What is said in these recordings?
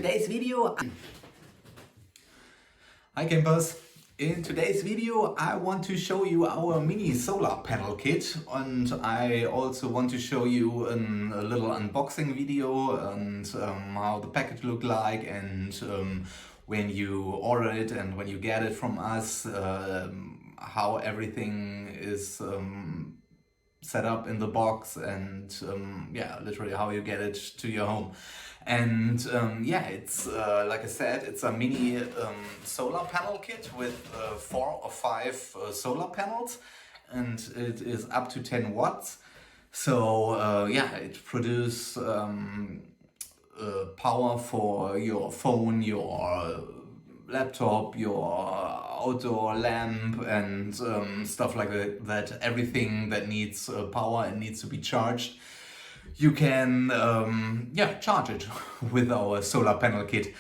today's video. Hi campers! In today's video I want to show you our mini solar panel kit, and I also want to show you a little unboxing video and how the package look like, and when you order it and when you get it from us, how everything is set up in the box, and yeah, literally how you get it to your home. And yeah, it's like I said, it's a mini solar panel kit with 4 or 5 solar panels, and it is up to 10 watts. So yeah, it produces power for your phone, your laptop, your outdoor lamp, and stuff like that. Everything that needs power and needs to be charged, you can yeah, charge it with our solar panel kit.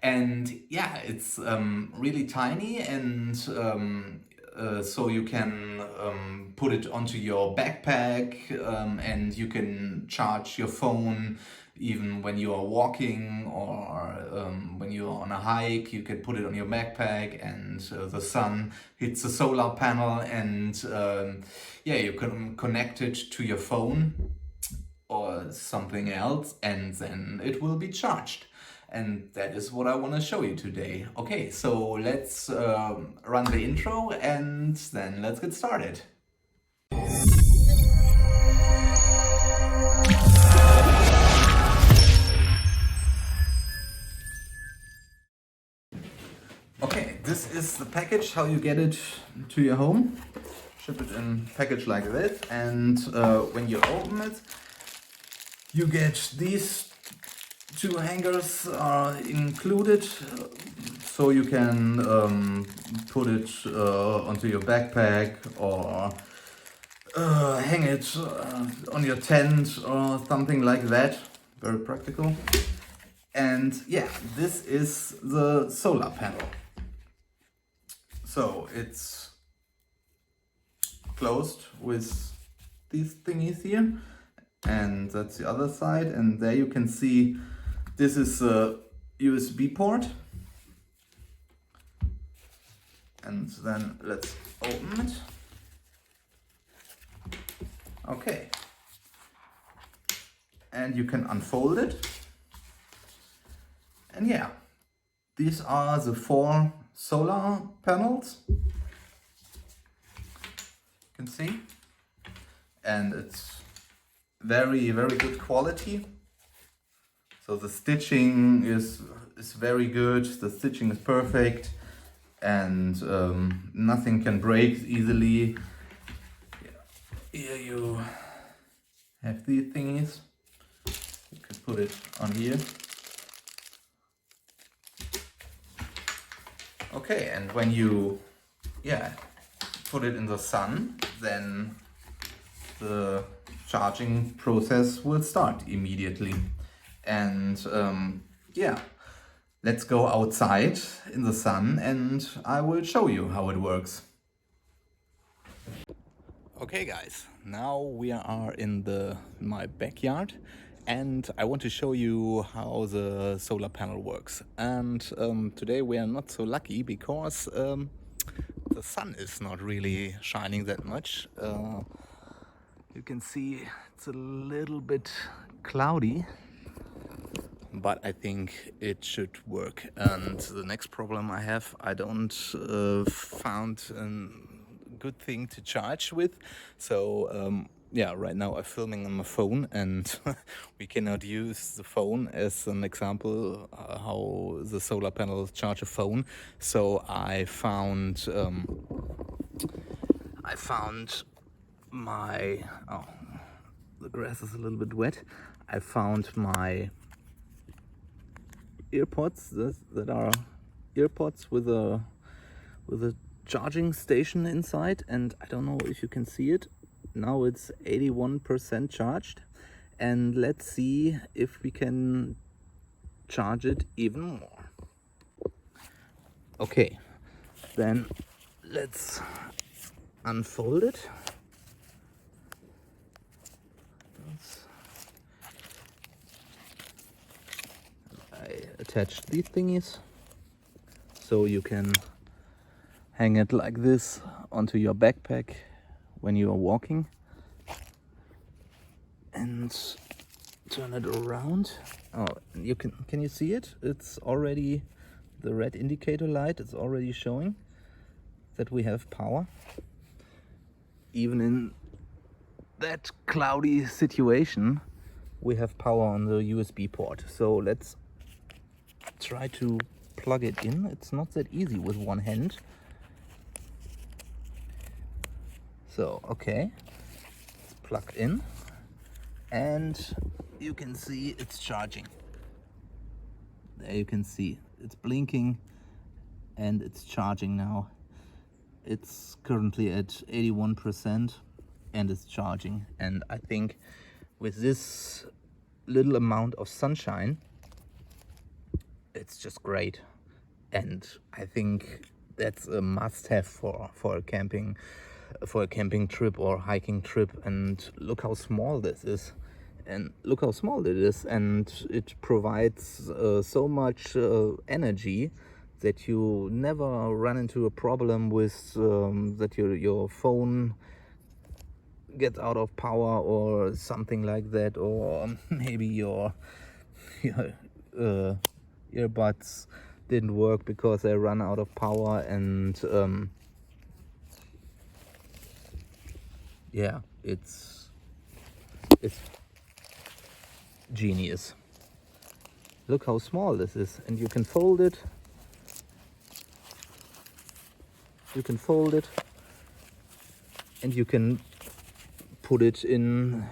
And yeah, it's really tiny, and so you can put it onto your backpack, and you can charge your phone even when you are walking, or when you're on a hike. You can put it on your backpack, and the sun hits the solar panel, and yeah, you can connect it to your phone or something else, and then it will be charged. And that is what I want to show you today. Okay, so let's run the intro, and then let's get started. Okay, this is the package, how you get it to your home. Ship it in package like this, and when you open it, you get these 2 hangers are included, so you can put it onto your backpack, or hang it on your tent or something like that. Very practical. And yeah, this is the solar panel. So it's closed with these thingies here, and that's the other side. And there you can see this is a USB port. And then let's open it. Okay, and you can unfold it, and yeah, these are the 4 solar panels, you can see, and it's very good quality. So the stitching is very good, the stitching is perfect, and nothing can break easily. Here you have these thingies, you can put it on here. Okay, and when you put it in the sun, then the charging process will start immediately. And yeah, let's go outside in the sun, and I will show you how it works. Okay guys, now we are in my backyard, and I want to show you how the solar panel works. And today we are not so lucky, because the sun is not really shining that much. You can see it's a little bit cloudy, but I think it should work. And the next problem I have, I don't found a good thing to charge with. So yeah, right now I'm filming on my phone, and we cannot use the phone as an example how the solar panels charge a phone. So I found my, oh, the grass is a little bit wet. I found my earpods that are earpods with a charging station inside, and I don't know if you can see it. Now it's 81% charged, and let's see if we can charge it even more. Okay, then let's unfold it. I attach these thingies, so you can hang it like this onto your backpack when you are walking, and turn it around. Oh, you can you see it? It's already, the red indicator light, it's already showing that we have power even in that cloudy situation. We have power on the USB port. So let's try to plug it in. It's not that easy with one hand. So okay, it's plugged in, and you can see it's charging. There you can see it's blinking and it's charging now. It's currently at 81% and it's charging. And I think with this little amount of sunshine, it's just great. And I think that's a must-have for a camping trip or hiking trip. And look how small this is. And look how small it is, and it provides so much energy that you never run into a problem with that your phone gets out of power or something like that, or maybe your earbuds didn't work because they run out of power. And yeah, it's genius. Look how small this is, and you can fold it. And you can put it in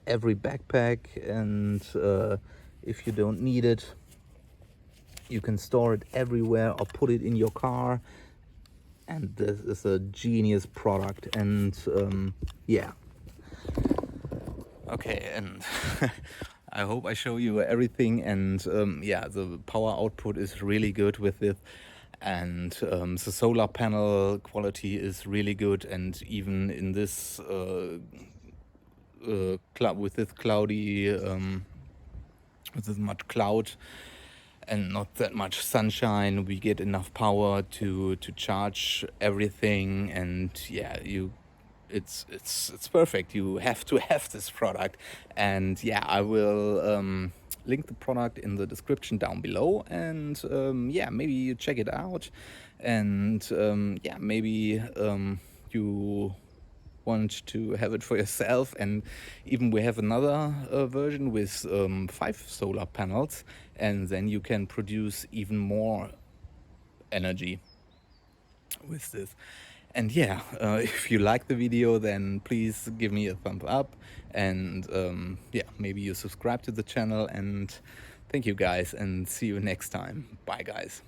every backpack, and if you don't need it, you can store it everywhere or put it in your car. And this is a genius product. And yeah, okay, and I hope I show you everything. And yeah, the power output is really good with it, and the solar panel quality is really good. And even in this with this cloudy with this much cloud and not that much sunshine, we get enough power to charge everything. And yeah, it's perfect. You have to have this product. And yeah, I will link the product in the description down below. And yeah, maybe you check it out. And yeah, maybe you want to have it for yourself. And even we have another version with 5 solar panels, and then you can produce even more energy with this. And yeah, if you like the video, then please give me a thumbs up. And yeah, maybe you subscribe to the channel. And thank you guys, and see you next time. Bye guys.